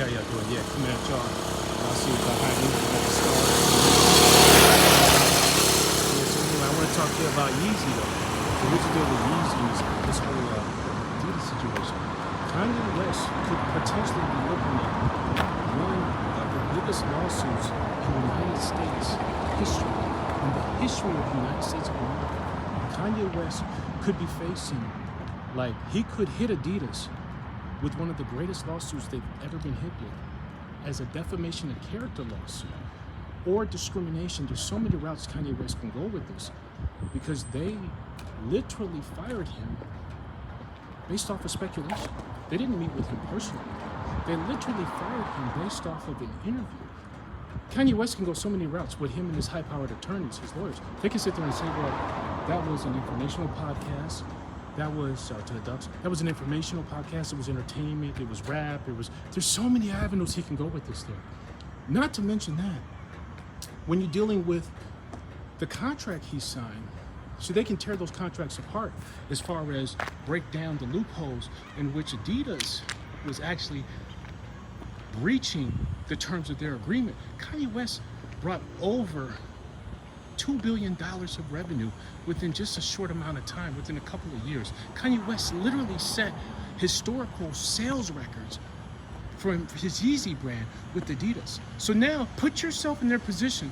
How y'all doing? Yeah, coming at y'all. Y'all see behind me. Yeah, so anyway, I want to talk to you about Yeezy though. So here's the deal with Yeezy is this whole Adidas situation. Kanye West could potentially be looking at one of the biggest lawsuits in the United States history. In the history of the United States of America, Kanye West could be facing, like, he could hit Adidas with one of the greatest lawsuits they've ever been hit with as a defamation of character lawsuit or discrimination. There's so many routes Kanye West can go with this because they literally fired him based off of speculation. They didn't meet with him personally. They literally fired him based off of an interview. Kanye West can go so many routes with him and his high-powered attorneys, his lawyers. They can sit there and say, well, that was an informational podcast. That was, to the Ducks, that was an informational podcast. It was entertainment. It was rap. There's so many avenues he can go with this thing. Not to mention that, when you're dealing with the contract he signed, so they can tear those contracts apart as far as break down the loopholes in which Adidas was actually breaching the terms of their agreement. Kanye West brought over $2 billion of revenue within just a short amount of time, within a couple of years. Kanye West literally set historical sales records for his Yeezy brand with Adidas. So now put yourself in their position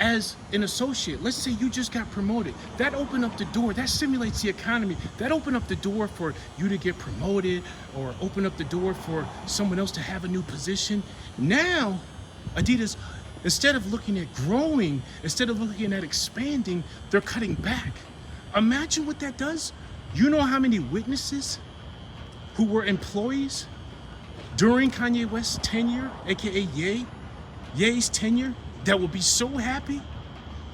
as an associate. Let's say you just got promoted. That opened up the door. That stimulates the economy. That opened up the door for you to get promoted or open up the door for someone else to have a new position. Now, Adidas, instead of looking at growing, instead of looking at expanding, they're cutting back. Imagine what that does. You know how many witnesses who were employees during Kanye West's tenure, aka Ye's tenure, that will be so happy,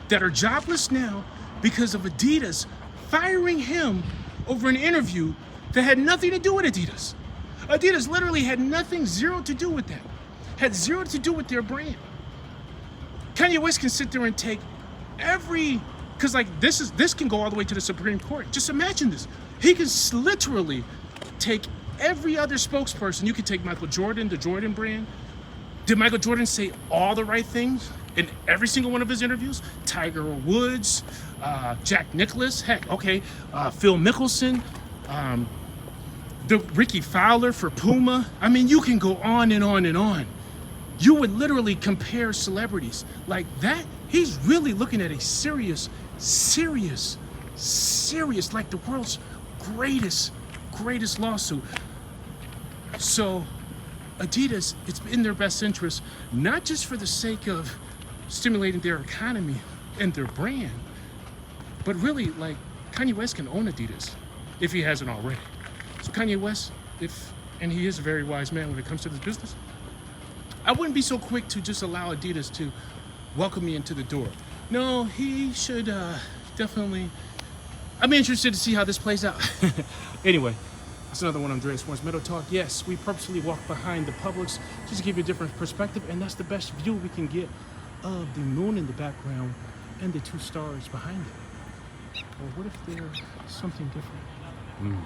that are jobless now because of Adidas firing him over an interview that had nothing to do with Adidas. Adidas literally had nothing, zero to do with that. Had zero to do with their brand. Kanye West can sit there and take because like this can go all the way to the Supreme Court. Just imagine this. He can literally take every other spokesperson. You could take Michael Jordan, the Jordan brand. Did Michael Jordan say all the right things in every single one of his interviews? Tiger Woods, Jack Nicklaus, Phil Mickelson, the Ricky Fowler for Puma. I mean, you can go on and on and on. You would literally compare celebrities like that. He's really looking at a serious, like the world's greatest lawsuit. So Adidas, it's in their best interest, not just for the sake of stimulating their economy and their brand, but really, like, Kanye West can own Adidas if he hasn't already. So Kanye West, and he is a very wise man when it comes to this business, I wouldn't be so quick to just allow Adidas to welcome me into the door. No, he should definitely, I'm interested to see how this plays out. Anyway, that's another one of Andreas One's Meadow Talk. Yes, we purposely walk behind the Publix just to give you a different perspective, and that's the best view we can get of the moon in the background and the two stars behind it. Or what if there's something different?